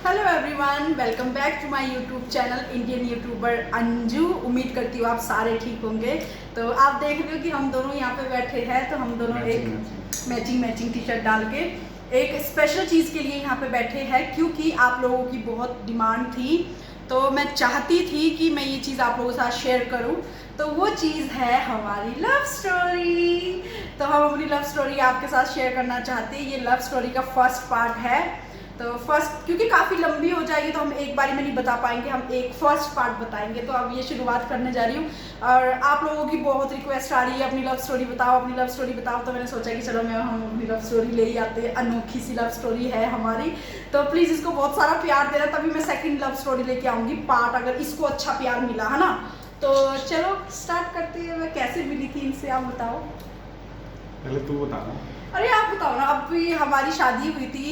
Hello everyone, welcome back to my YouTube channel Indian YouTuber Anju. उम्मीद करती हूँ आप सारे ठीक होंगे। तो आप देख रहे हो कि हम दोनों यहाँ पे बैठे हैं, तो हम दोनों एक मैचिंग टी शर्ट डाल के एक स्पेशल चीज़ के लिए यहाँ पे बैठे हैं, क्योंकि आप लोगों की बहुत डिमांड थी। तो मैं चाहती थी कि मैं ये चीज़ आप लोगों के साथ शेयर करूँ। तो वो चीज़ है हमारी लव स्टोरी। तो हम अपनी लव स्टोरी आपके साथ शेयर करना चाहते हैं। ये लव स्टोरी का फर्स्ट पार्ट है। तो फर्स्ट, क्योंकि काफ़ी लंबी हो जाएगी तो हम एक बारी में नहीं बता पाएंगे, हम एक फर्स्ट पार्ट बताएंगे। तो अब ये शुरुआत करने जा रही हूँ और आप लोगों की बहुत रिक्वेस्ट आ रही है अपनी लव स्टोरी बताओ, अपनी लव स्टोरी बताओ। तो मैंने सोचा कि चलो हम अपनी लव स्टोरी ले ही आते हैं। अनोखी सी लव स्टोरी है हमारी, तो प्लीज़ इसको बहुत सारा प्यार देना, तभी मैं सेकेंड लव स्टोरी लेके आऊँगी पार्ट, अगर इसको अच्छा प्यार मिला है ना। तो चलो स्टार्ट करते हैं। मैं कैसे मिली थी इनसे, आप बताओ। पहले तू बता ना। अरे आप बताओ ना। अभी हमारी शादी हुई थी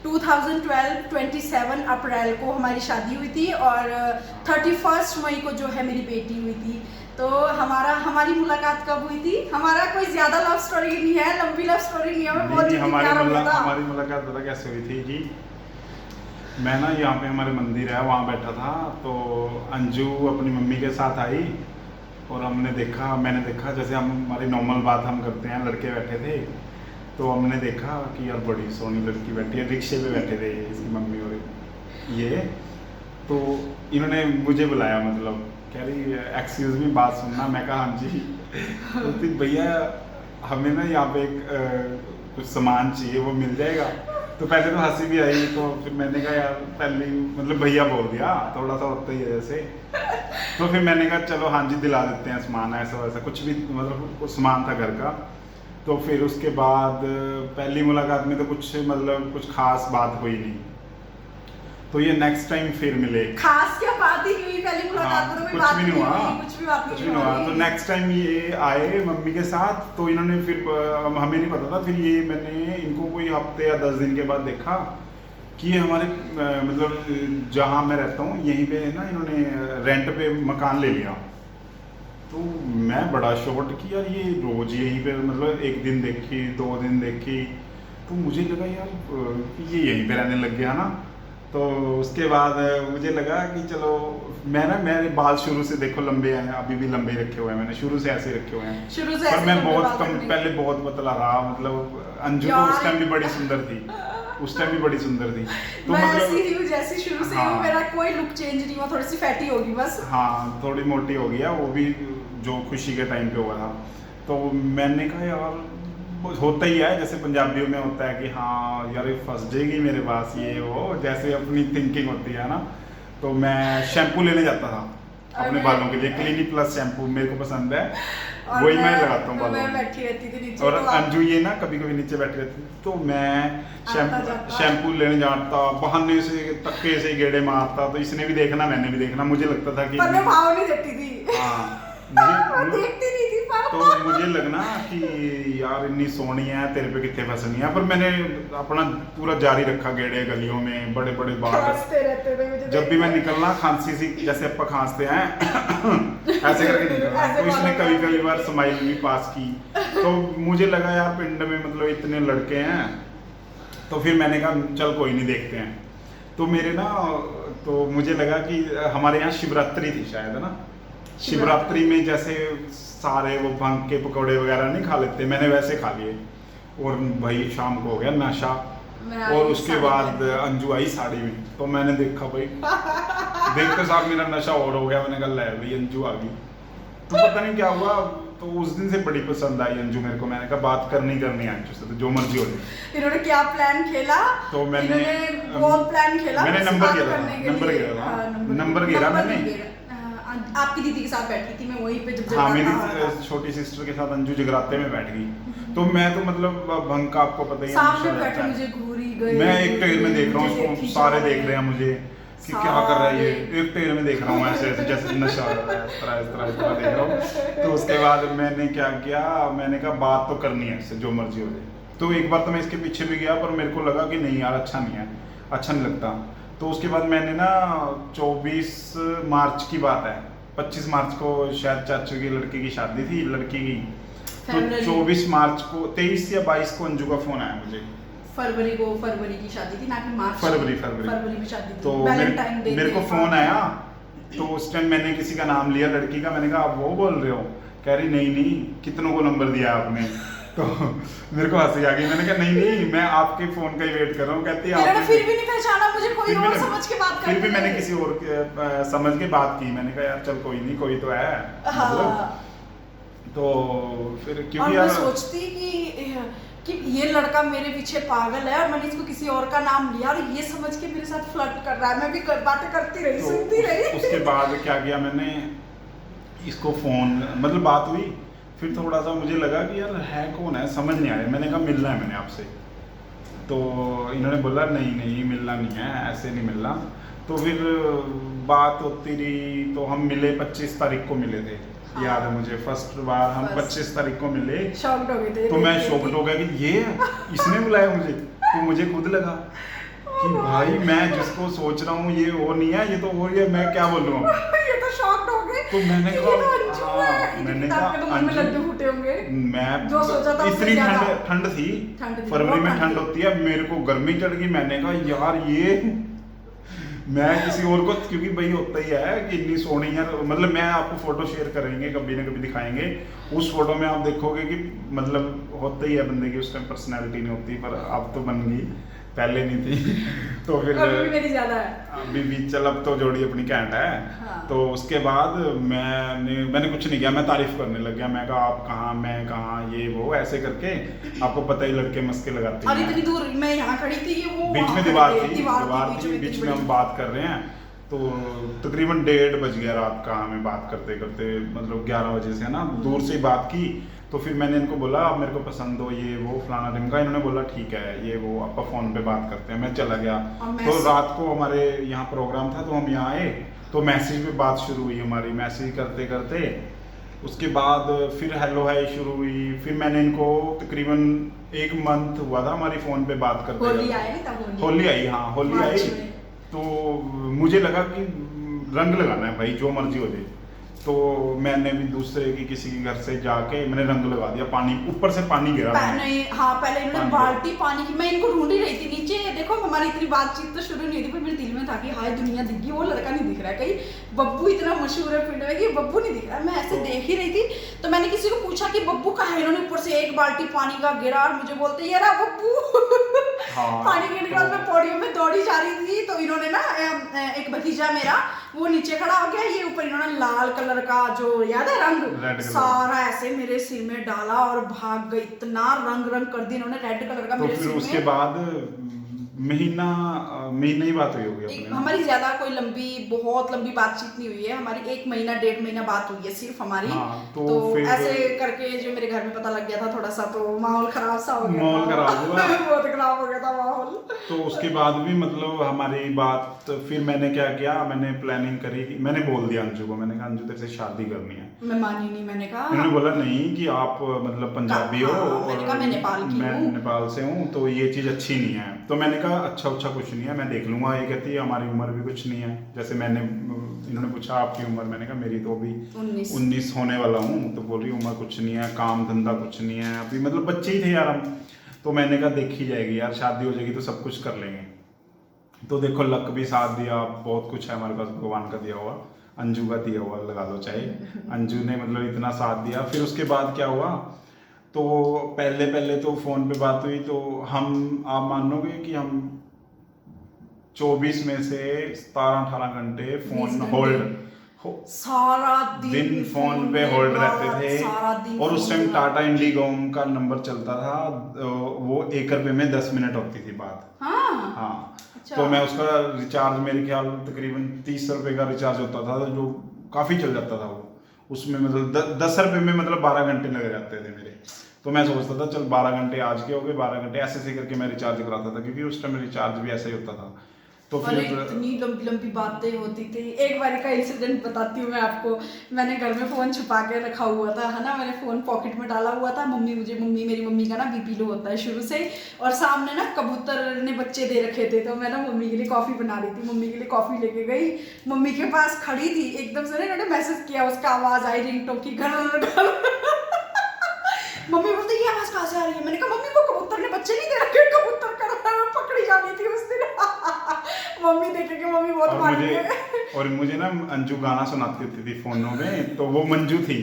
2012 27 अप्रैल को हमारी शादी हुई थी, और 31 मई को जो है मेरी बेटी हुई थी। तो हमारी मुलाकात कब हुई थी? हमारा कोई ज्यादा लव स्टोरी नहीं है, लंबी लव स्टोरी नहीं है। हमें बहुत जल्दी प्यार हो गया था। हमारी मुलाकात पता कैसे हुई थी जी? मैं ना यहाँ पे हमारे मंदिर है वहाँ बैठा था, तो अंजू अपनी मम्मी के साथ आई और मैंने देखा जैसे हमारी नॉर्मल बात हम करते हैं, लड़के बैठे थे, तो हमने देखा कि यार बड़ी सोहनी लड़की बैठी है, रिक्शे पे बैठे थे इसकी मम्मी और ये। तो इन्होंने मुझे बुलाया, मतलब कह रही एक्सक्यूज मी बात सुनना। मैं कहा हाँ जी। तो भैया हमें ना यहाँ पे कुछ सामान चाहिए, वो मिल जाएगा? तो पहले तो हंसी भी आई, तो फिर मैंने कहा यार पहले मतलब भैया बोल दिया, थोड़ा सा होता ही है जैसे। तो फिर मैंने कहा चलो हाँ जी दिला देते हैं सामान, ऐसा वैसा कुछ भी, मतलब कुछ सामान था घर का। तो फिर उसके बाद पहली मुलाकात में तो कुछ खास बात हुई नहीं। तो ये नेक्स्ट टाइम फिर मिले। खास क्या बात ही हुई पहली मुलाकात में? तो कुछ भी नहीं हुआ, कुछ भी बात कुछ भी नहीं हुआ। तो नेक्स्ट टाइम ये आए मम्मी के साथ, तो इन्होंने फिर हमें नहीं पता था, फिर ये मैंने इनको कोई हफ्ते या 10 दिन के बाद देखा कि ये हमारे मतलब जहाँ मैं रहता हूँ यहीं पे ना इन्होंने रेंट पे मकान ले लिया। तो मैं बड़ा शॉक्ड कि यार ये रोज यहीं पे, मतलब एक दिन देखी 2 दिन देखी, तो मुझे लगा यार कि ये यहीं पे रहने लग गया ना। तो उसके बाद मुझे लगा कि चलो मेरे बाल शुरू से देखो लंबे हैं, अभी भी लंबे रखे हुए हैं, मैंने शुरू से ऐसे रखे हुए हैं। शुरू से पर मैं बहुत कम, पहले बहुत पतला रहा, मतलब अंजू तो उस टाइम भी बड़ी सुंदर थी, उस टाइम भी बड़ी सुंदर थी। तो मैं मतलब ऐसी ही हूँ जैसी शुरू से हूँ, मेरा कोई लुक चेंज नहीं हुआ, थोड़ी सी फैटी होगी बस। हाँ थोड़ी मोटी हो गई है, वो भी जो खुशी के टाइम पे हुआ था। तो मैंने कहा यार होता ही है, जैसे पंजाबियों में होता है कि हाँ यार फंस जाएगी मेरे पास, ये वो जैसे अपनी थिंकिंग होती है ना। तो मैं शैम्पू लेने जाता था अपने बालों के लिए, क्लिनिक प्लस शैम्पू मेरे को पसंद है, वही मैं लगाता हूँ बालों में। बैठी रहती थी नीचे, और तो अंजू ये ना कभी कभी नीचे बैठी रहती थी, तो मैं शैम्पू लेने जाता, बहाने से तक्के से गेड़े मारता, तो इसने भी देखना मैंने भी देखना, मुझे लगता था कि पर मैं भाव नहीं देती थी। हाँ देखती नहीं थी पर तो मुझे लगना कि यार इतनी सोहनी है, तेरे पे कितने फंसनी है। पर मैंने अपना पूरा जारी रखा, गेड़े गलियों में बड़े बड़े बाल रहते थे मुझे। जब भी मैं निकलना खांसी सी, जैसे अपा खांसते हैं ऐसे करके निकलना। तो इसने कभी बार स्माइल भी पास की, तो मुझे लगा यार पिंड में मतलब इतने लड़के हैं, तो फिर मैंने कहा चल कोई नहीं देखते हैं। तो मेरे ना, तो मुझे लगा कि हमारे यहाँ शिवरात्रि थी शायद, है ना, शिवरात्रि में जैसे सारे वो भंग के पकौड़े वगैरह नहीं खा लेते, मैंने वैसे खा लिए। और भाई शाम को हो गया नशा, और उसके बाद अंजू आई साड़ी में, तो मैंने देखा भाई देखते साथ मेरा नशा और हो गया। मैंने कहा ले भाई अंजू आ गई। तो पता नहीं क्या हुआ, तो उस दिन से बड़ी पसंद आई अंजू मेरे को। मैंने कहा बात करनी है अंजू से, तो जो मर्जी हो जाए। इन्होंने क्या प्लान खेला? तो मैंने बहुत प्लान खेला, मैंने नंबर घेरा मैंने आपकी दीदी के साथ बैठी थी मैं वहीं पे, जब हाँ मेरी छोटी सिस्टर के साथ अंजू जगराते में बैठ गई। तो मैं तो मतलब भंग का आपको पता ही है, सामने बैठे मुझे घूरी गए, मैं एक टेल में देख रहा हूँ उसको, सारे देख रहे हैं मुझे कि क्या कर रहा है ये, एक टेल में देख रहा हूँ ऐसे ऐसे जैसे नशा हो रहा है, इस तरह देख रहा हूँ। तो उसके बाद मैंने क्या किया, मैंने कहा बात तो करनी है इससे, जो मर्जी हो जाए। तो एक बार तो मैं इसके पीछे भी गया, पर मेरे को लगा कि नहीं यार अच्छा नहीं है, अच्छा नहीं लगता। तो उसके बाद मैंने ना 24 मार्च की बात है, 25 मार्च को शायद चाचू की लड़की की शादी थी, लड़की की। तो 24 मार्च को 23 या 22 को अंजू का फोन आया मुझे फरवरी की शादी थी ना कि मार्च, फरवरी में शादी थी। तो वैलेंटाइन डे मेरे को फोन आया, तो उस टाइम मैंने किसी का नाम लिया लड़की का, मैंने कहा आप वो बोल रहे हो? कह रही नहीं कितनों को नंबर दिया आपने। तो मेरे को हंसी आ गई, मैंने कहा नहीं मैं आपके फोन का ही वेट कर रहा हूँ। कहती है फिर भी नहीं पहचाना मुझे, कोई और समझ के बात कर, फिर भी मैंने किसी और समझ के बात की। मैंने कहा यार चल कोई नहीं, कोई तो है। हाँ। तो फिर क्योंकि यार मैं सोचती कि ये लड़का मेरे पीछे पागल है और मैंने इसको किसी और का नाम लिया और ये समझ के मेरे साथ फ्लर्ट कर रहा है। मैं भी बातें करती रही, तो सुनती रही। उसके बाद क्या किया मैंने, इसको फोन मतलब बात हुई, फिर थोड़ा सा मुझे लगा कि यार है कौन है, समझ नहीं आया। मैंने कहा मिलना है मैंने आपसे, तो इन्होंने बोला नहीं मिलना नहीं है, ऐसे नहीं मिलना। तो फिर बात होती रही, तो हम मिले 25 तारीख को मिले थे। हाँ। याद है मुझे, फर्स्ट बार हम 25 तारीख को मिले। शॉक्ड हो गए थे। तो मैं शॉक्ड हो गया कि ये इसने बुलाया मुझे। तो मुझे खुद लगा कि भाई मैं जिसको सोच रहा हूँ ये वो नहीं है, ये तो वो है, मैं क्या बोलूँ। ये तो शॉक्ड हो गए। तो मैंने कहा मैंने कहा लड्डू फूटे होंगे। मैं जो सोचा था इतनी ठंड थी, फरवरी में ठंड होती है, मेरे को गर्मी चढ़ गई। मैंने कहा यार ये मैं किसी और को, क्योंकि भाई होता ही है कि इतनी सोनी है, मतलब मैं आपको फोटो शेयर करेंगे, कभी ना कभी दिखाएंगे। उस फोटो में आप देखोगे कि मतलब होता ही है बंदे की उस टाइम पर्सनैलिटी नहीं होती, पर अब तो बन गई, पहले नहीं थी। तो फिर अभी भी मेरी ज्यादा है, अभी भी चल, अब तो जोड़ी अपनी कैंट है। हाँ। तो उसके बाद मैंने कुछ नहीं किया, मैं तारीफ करने लग गया। मैं कहा आप कहाँ, मैं कहाँ, ये वो ऐसे करके। आपको पता ही लड़के मस्के लगाते हैं। इतनी दूर मैं यहाँ खड़ी थी, ये वो बीच में दीवार थी, बीच में हम बात कर रहे हैं। तो तकरीबन 1:30 बज गया रात का, हमें बात करते करते, मतलब 11 बजे से ना दूर से बात की। तो फिर मैंने इनको बोला आप मेरे को पसंद हो, ये वो फलाना ढिमका। इन्होंने बोला ठीक है, ये वो आपका फ़ोन पे बात करते हैं। मैं चला गया। तो रात को हमारे यहाँ प्रोग्राम था, तो हम यहाँ आए, तो मैसेज पे बात शुरू हुई हमारी, मैसेज करते करते। उसके बाद फिर हेलो हाय शुरू हुई। फिर मैंने इनको तकरीबन 1 मंथ हुआ था हमारी फ़ोन पे बात करते। होली आई था, होली आई, हाँ होली आई। तो मुझे लगा कि रंग लगाना है भाई, जो मर्जी हो जाए। तो मैंने भी दूसरे की किसी के घर से जाके मैंने रंग लगा दिया, पानी ऊपर से पानी गिरा। नहीं हाँ, पहले इन्होंने बाल्टी पानी की, मैं इनको ढूंढ ही रही थी नीचे। देखो हमारी इतनी बातचीत तो शुरू नहीं हुई थी, पर मेरे दिल में था कि हाय दुनिया दिख गई, वो लड़का नहीं दिख रहा है कहीं। बब्बू इतना मशहूर है पिंड में कि बब्बू नहीं दिख रहा है। मैं ऐसे देख ही रही थी, तो मैंने किसी को पूछा कि बब्बू कहाँ है। इन्होंने ऊपर से 1 बाल्टी पानी का गिरा और मुझे बोलते ये रहा बब्बू। हाँ, पानी गिरने के बाद मैं पौड़ियों में दौड़ी जा रही थी। तो इन्होंने ना एक भतीजा मेरा, वो नीचे खड़ा हो गया, ये ऊपर इन्होंने लाल कलर का जो याद है रंग सारा ऐसे मेरे सिर में डाला और भाग गई। इतना रंग कर दिया इन्होंने रेड कलर का मेरे सिर में। उसके बाद महीना ही बात हुई होगी अपने। हमारी ज्यादा कोई बहुत लंबी बातचीत नहीं हुई है हमारी, 1 महीना 1.5 महीना बात हुई है सिर्फ हमारी। हाँ, तो ऐसे करके जो मेरे घर में पता लग गया था थोड़ा सा, तो माहौल खराब सा हो गया, माहौल खराब हुआ। बहुत खराब हो गया था माहौल। तो उसके बाद भी मतलब हमारी बात, फिर मैंने क्या किया, मैंने प्लानिंग करी, मैंने बोल दिया अंजू को, मैंने कहा अंजू तेरे से शादी करनी है। मैं मानी नहीं, मैंने कहा, उन्होंने बोला नहीं कि आप मतलब पंजाबी हो और मैं नेपाल की हूं, मैं नेपाल से हूँ, तो ये चीज़ अच्छी नहीं है। तो मैंने कहा अच्छा कुछ नहीं है, मैं देख लूंगा। ये कहती है हमारी उम्र भी कुछ नहीं है। जैसे इन्होंने पूछा आपकी उम्र, मैंने कहा मेरी तो अभी 19 होने वाला हूँ। तो बोल रही उम्र कुछ नहीं है, काम धंधा कुछ नहीं है, अभी मतलब बच्चे ही थे यार हम। तो मैंने कहा देखी जाएगी यार, शादी हो जाएगी तो सब कुछ कर लेंगे। तो देखो लक भी साथ दिया, बहुत कुछ है हमारे पास भगवान का दिया हुआ, अंजू का दिया हुआ लगा लो चाहे। अंजू ने मतलब इतना साथ दिया। फिर उसके बाद क्या हुआ, तो पहले तो फ़ोन पे बात हुई। तो आप मानोगे कि हम 24 में से 17-18 घंटे फोन होल्ड, सारा दिन फोन पे होल्ड रहते थे। और उस टाइम टाटा इंडिगोम का नंबर चलता था, वो 1 रुपये में 10 मिनट होती थी बात। हाँ। अच्छा। तो मैं उसका रिचार्ज मेरे ख्याल तकरीबन 30 रुपये का रिचार्ज होता था, जो काफ़ी चल जाता था वो। उसमें मतलब 10 रुपये में मतलब 12 घंटे लग जाते थे मेरे। तो मैं सोचता था चल 12 घंटे आज के हो गए, 12 घंटे ऐसे करके मैं रिचार्ज कराता था, क्योंकि उस टाइम रिचार्ज भी ऐसा ही होता था। तो फिर इतनी लंबी बातें होती थी। एक बार का इंसिडेंट बताती हूँ मैं आपको। मैंने घर में फ़ोन छुपा के रखा हुआ था, है ना, मैंने फ़ोन पॉकेट में डाला हुआ था। मेरी मम्मी का ना बीपी लो होता है शुरू से, और सामने ना कबूतर ने बच्चे दे रखे थे। तो मैं ना मम्मी के लिए कॉफ़ी बना रही थी, मम्मी के लिए कॉफ़ी लेके गई, मम्मी के पास खड़ी थी, एकदम से ना मैंने मैसेज किया, उसका आवाज़ आई रिंगटोन की, घर मम्मी बोलते ये आवाज कहाँ से आ रही है? मैंने कहा मम्मी वो कबूतर ने बच्चे नहीं दे रखे, कबूतर कर रहा है, पकड़ी जानी थी उस दिन। मम्मी देखेंगे, मम्मी बहुत मारेंगे। और मुझे ना अंजू गाना सुनाती थी फोनों में, तो वो मंजू थी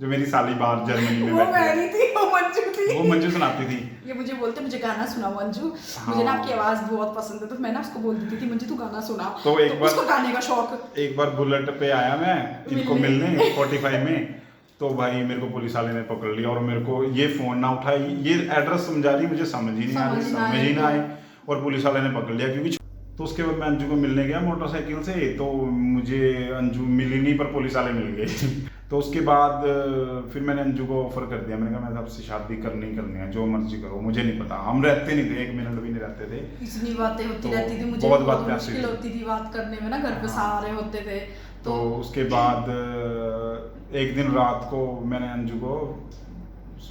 जो मेरी साली बाहर जर्मनी में वो मैं नहीं थी, वो मंजू थी। वो मंजू सुनाती थी। ये मुझे बोलते मुझे गाना सुनाओ मंजू, मुझे ना आपकी आवाज बहुत पसंद है, तो मैं ना उसको बोल देती थी मंजू तू गाना सुना। तो एक बार उसको गाने का शौक। एक बार बुलेट पे आया मैं इनको मिलने 45 में, तो भाई मेरे को पुलिस वाले ने पकड़ लिया और मेरे को ये फोन ना उठाई, ये एड्रेस समझा रही, मुझे समझ ही नहीं आ रही, समझ ही ना आई, और पुलिस वाले ने पकड़ लिया। क्योंकि तो उसके बाद मैं अंजू को मिलने गया मोटरसाइकिल से, तो मुझे अंजू मिली नहीं पर पुलिस वाले मिल गए। तो उसके बाद फिर मैंने अंजू को ऑफर कर दिया, मैंने कहा मैं आपसे शादी करनी है, जो मर्जी करो, मुझे नहीं पता। हम रहते नहीं थे, 1 मिनट भी नहीं रहते थे, इतनी बातें होती तो रहती थी, मुझे बहुत मुश्किल होती थी बात करने में ना, घर पे सारे होते थे। तो उसके बाद एक दिन रात को मैंने अंजू को,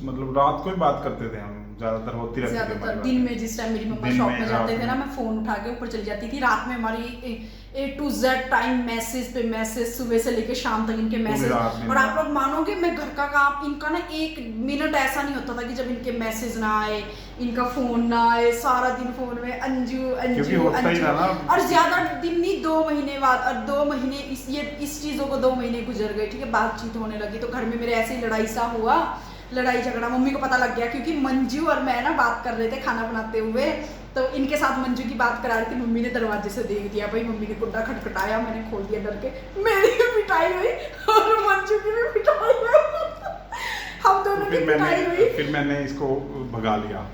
मतलब रात को ही बात करते थे हम, ज्यादातर होती रहती थी ज्यादातर दिन में, जिस टाइम मेरी मम्मा शॉप में जाते थे ना, मैं फोन उठा के ऊपर चली जाती थी। रात में हमारी A to Z time message पे मैसेज, सुबह से लेके शाम तक इनके मैसेज। और आप लोग मानोगे मैं घर का काम, इनका ना 1 मिनट ऐसा नहीं होता था कि जब इनके मैसेज ना आए, इनका फोन ना आए, सारा दिन फोन में अंजू अंजू अंजू। और ज्यादा दिन नहीं, 2 महीने बाद, और 2 महीने इस चीजों को 2 महीने गुजर गए, ठीक है, बातचीत होने लगी, तो घर में मेरे ऐसे ही लड़ाई सा हुआ, लड़ाई झगड़ा। मम्मी को पता लग गया क्योंकि मंजू और मैं ना बात कर रहे थे खाना बनाते हुए, तो इनके साथ मंजू की बात करा रही थी। मम्मी ने दरवाजे से देख दिया, भाई मम्मी ने कुंडा खटखटाया, मैंने खोल दिया डर के, मेरी भी पिटाई हुई और मंजू की भी पिटाई हुई, हम दोनों की पिटाई हुई। फिर मैंने इसको भगा लिया,